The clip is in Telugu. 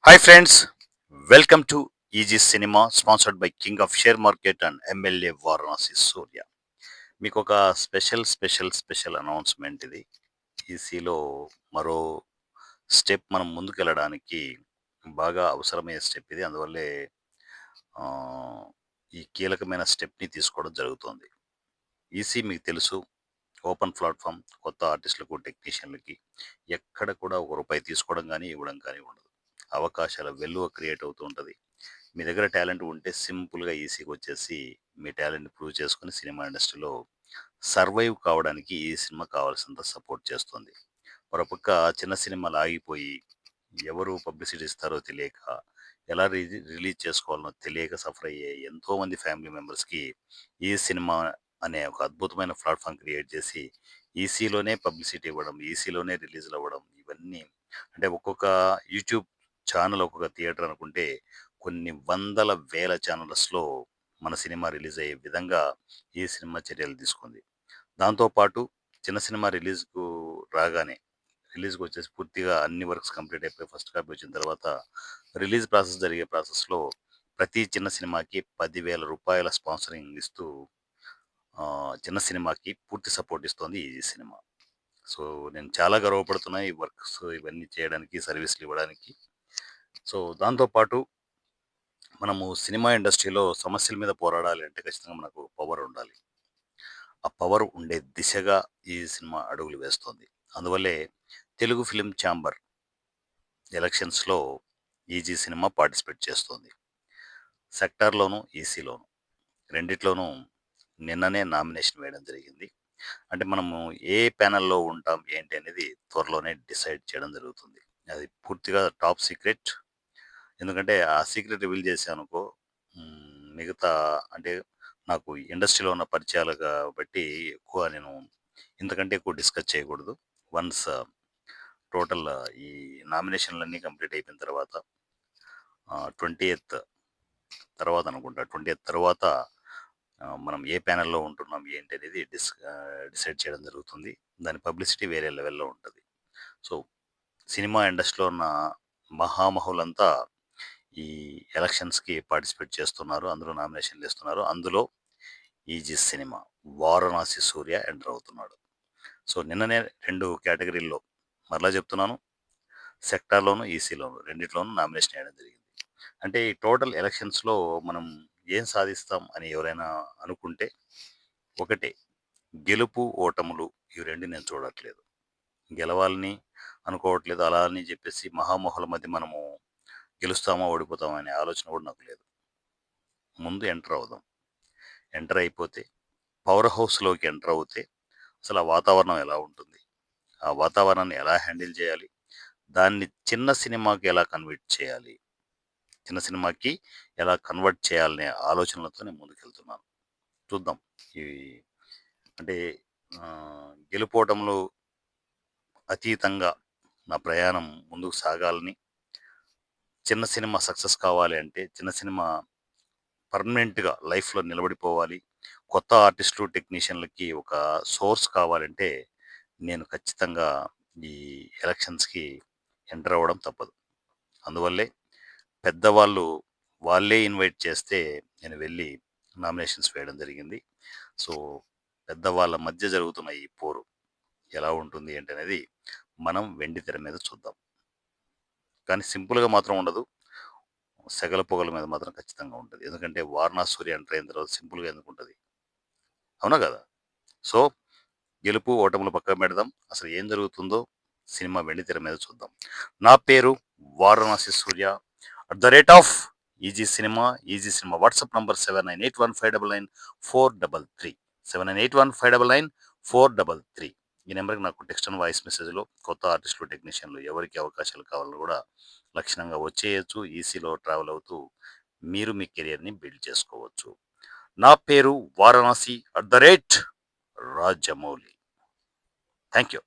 Hi friends, welcome to easy cinema sponsored by king of share market and MLA Varanasi Surya. మీకు ఒక స్పెషల్ అనౌన్స్మెంట్ ఇది. ఈసీలో మరో స్టెప్ మనం ముందుకెళ్ళడానికి బాగా అవసరమయ్యే స్టెప్ ఇది. అందువల్లే ఆహ్, ఈ కీలకమైన స్టెప్‌ని తీసుకోవడం జరుగుతోంది. ఈసీ మీకు తెలుసు, ఓపెన్ ప్లాట్‌ఫార్మ్. కొత్త ఆర్టిస్టులకు, టెక్నీషియన్‌లకి ఎక్కడ కూడా ఒక రూపాయి తీసుకోవడం గానీ, ఇవ్వడం కానీ ఉండదు. అవకాశాల వెల్లువ క్రియేట్ అవుతూ ఉంటది. మీ దగ్గర టాలెంట్ ఉంటే సింపుల్‌గా ఈసీగా వచ్చేసి మీ టాలెంట్‌ని ప్రూవ్ చేసుకొని సినిమా ఇండస్ట్రీలో సర్వైవ్ కావడానికి ఈ సినిమా కావాల్సినంత సపోర్ట్ చేస్తుంది. మరోపక్క చిన్న సినిమాలు ఆగిపోయి ఎవరు పబ్లిసిటీ ఇస్తారో తెలియక, ఎలా రిలీజ్ చేసుకోవాలనో తెలియక సఫర్ అయ్యే ఎంతోమంది ఫ్యామిలీ మెంబర్స్‌కి ఈ సినిమా అనే ఒక అద్భుతమైన ప్లాట్‌ఫార్మ్ క్రియేట్ చేసి ఈసీలోనే పబ్లిసిటీ ఇవ్వడం, ఈసీలోనే రిలీజ్‌లు అవ్వడం ఇవన్నీ అంటే ఒక్కొక్క యూట్యూబ్ ఛానెల్, ఒక్కొక్క థియేటర్ అనుకుంటే కొన్ని వందల వేల ఛానల్స్‌లో మన సినిమా రిలీజ్ అయ్యే విధంగా ఈ సినిమా చర్యలు తీసుకుంది. దాంతో పాటు చిన్న సినిమా రాగానే రిలీజ్‌కొచ్చేసి పూర్తిగా అన్ని వర్క్స్ కంప్లీట్ అయిపోయి ఫస్ట్ కాపీ వచ్చిన తర్వాత రిలీజ్ ప్రాసెస్ జరిగే ప్రాసెస్‌లో ప్రతి చిన్న సినిమాకి రూ. 10,000 స్పాన్సరింగ్ ఇస్తూ చిన్న సినిమాకి పూర్తి సపోర్ట్ ఇస్తోంది ఈ సినిమా. సో, నేను చాలా గర్వపడుతున్నా ఈ వర్క్స్ ఇవన్నీ చేయడానికి, సర్వీస్‌లు ఇవ్వడానికి. సో, దాంతో పాటు మనము సినిమా ఇండస్ట్రీలో సమస్యల మీద పోరాడాలి అంటే ఖచ్చితంగా మనకు పవర్ ఉండాలి. ఆ పవర్ ఉండే దిశగా ఈ సినిమా అడుగులు వేస్తోంది. అందువల్లే తెలుగు ఫిల్మ్ ఛాంబర్ ఎలక్షన్స్‌లో ఈజీ సినిమా పార్టిసిపేట్ చేస్తోంది. సెక్టార్‌లోను, ఈసీలోను రెండిట్లోనూ నిన్ననే నామినేషన్ వేయడం జరిగింది. అంటే మనము ఏ ప్యానెల్‌లో ఉంటాం, ఏంటి అనేది త్వరలోనే డిసైడ్ చేయడం జరుగుతుంది. అది పూర్తిగా టాప్ సీక్రెట్. ఎందుకంటే ఆ సీక్రెట్ రివీల్ చేశాననుకో మిగతా అంటే నాకు ఇండస్ట్రీలో ఉన్న పరిచయాలు కాబట్టి ఎక్కువ నేను ఇంతకంటే ఎక్కువ డిస్కస్ చేయకూడదు. వన్స్ టోటల్ ఈ నామినేషన్‌లన్నీ కంప్లీట్ అయిపోయిన తర్వాత 20థ్ తర్వాత అనుకుంటా. 20థ్ తర్వాత మనం ఏ ప్యానెల్‌లో ఉంటున్నాం, ఏంటి అనేది డిసైడ్ చేయడం జరుగుతుంది. దాని పబ్లిసిటీ వేరే లెవెల్‌లో ఉంటది. సో, సినిమా ఇండస్ట్రీలో ఉన్న మహామహులంతా ఈ ఎలక్షన్స్‌కి పార్టిసిపేట్ చేస్తున్నారు. అందులో నామినేషన్‌లు ఇస్తున్నారు. అందులో ఈజీ సినిమా 'వారణాసి సూర్య' ఎంటర్ అవుతున్నాడు. సో, నిన్ననే 2 కేటగరీల్లో మరలా చెప్తున్నాను. సెక్టార్‌లోను, ఈసీలోను రెండిట్లోనూ నామినేషన్ ఏయడం జరిగింది. అంటే ఈ టోటల్ ఎలక్షన్స్‌లో మనం ఏం సాధిస్తాం అని ఎవరైనా అనుకుంటే ఒకటే, గెలుపు, ఓటములు ఇవి 2 నేను చూడట్లేదు. గెలవాలని అనుకోవట్లేదు. అలా అని చెప్పేసి మహామహుల మధ్య మనము గెలుస్తామా, ఓడిపోతామా అనే ఆలోచన కూడా నాకు లేదు. ముందు ఎంటర్ అవుదాం. ఎంటర్ అయిపోతే పవర్ హౌస్‌లోకి ఎంటర్ అవుతే అసలు ఆ వాతావరణం ఎలా ఉంటుంది? ఆ వాతావరణాన్ని ఎలా హ్యాండిల్ చేయాలి? దాన్ని చిన్న సినిమాకి ఎలా కన్వర్ట్ చేయాలి? చిన్న సినిమాకి ఎలా కన్వర్ట్ చేయాలనే ఆలోచనలతో నేను ముందుకెళ్తున్నాను. చూద్దాం. ఈ అంటే గెలుపోటములు అతీతంగా నా ప్రయాణం ముందుకు సాగాలని, చిన్న సినిమా సక్సెస్ కావాలి అంటే, చిన్న సినిమా పర్మనెంట్‌గా లైఫ్‌లో నిలబడిపోవాలి. కొత్త ఆర్టిస్టులు, టెక్నీషియన్‌లకి ఒక సోర్స్ కావాలంటే, నేను ఖచ్చితంగా ఈ ఎలక్షన్స్‌కి ఎంటర్ అవ్వడం తప్పదు. అందువల్లే పెద్దవాళ్ళు వాళ్ళే ఇన్వైట్ చేస్తే నేను వెళ్ళి నామినేషన్స్ వేయడం జరిగింది. సో, పెద్దవాళ్ళ మధ్య జరుగుతున్న ఈ పోరు ఎలా ఉంటుంది ఏంటనేది మనం వెండి తెర మీద చూద్దాం. కానీ సింపుల్‌గా మాత్రం ఉండదు. సెగల పొగల మీద మాత్రం ఖచ్చితంగా ఉంటది. ఎందుకంటే 'వారణాసి సూర్య' ఎంటర్ అయిన తర్వాత సింపుల్‌గా ఎందుకుంటది? అవునా గదా! సో, గెలుపు, ఓటములు పక్కన పెడదాం. అసలు ఏం జరుగుతుందో సినిమా వెండితెర మీద చూద్దాం. నా పేరు Varanasi Surya. At the rate of easy cinema WhatsApp number 7981599433. 7981599433. ఈ నెంబర్‌కి నాకు టెక్స్ట్ అండ్ వాయిస్ మెసేజ్‌లో కొత్త ఆర్టిస్టులు, టెక్నీషియన్‌లు ఎవరికి అవకాశాలు కావాలన్నా గూడా లక్షణంగా వచ్చేయొచ్చు. ఈసీలో ట్రావెల్ అవుతూ మీరు మీ కెరియర్‌ని బిల్డ్ చేసుకోవచ్చు. నా పేరు వారణాసి @ రాజమౌళి. Thank you.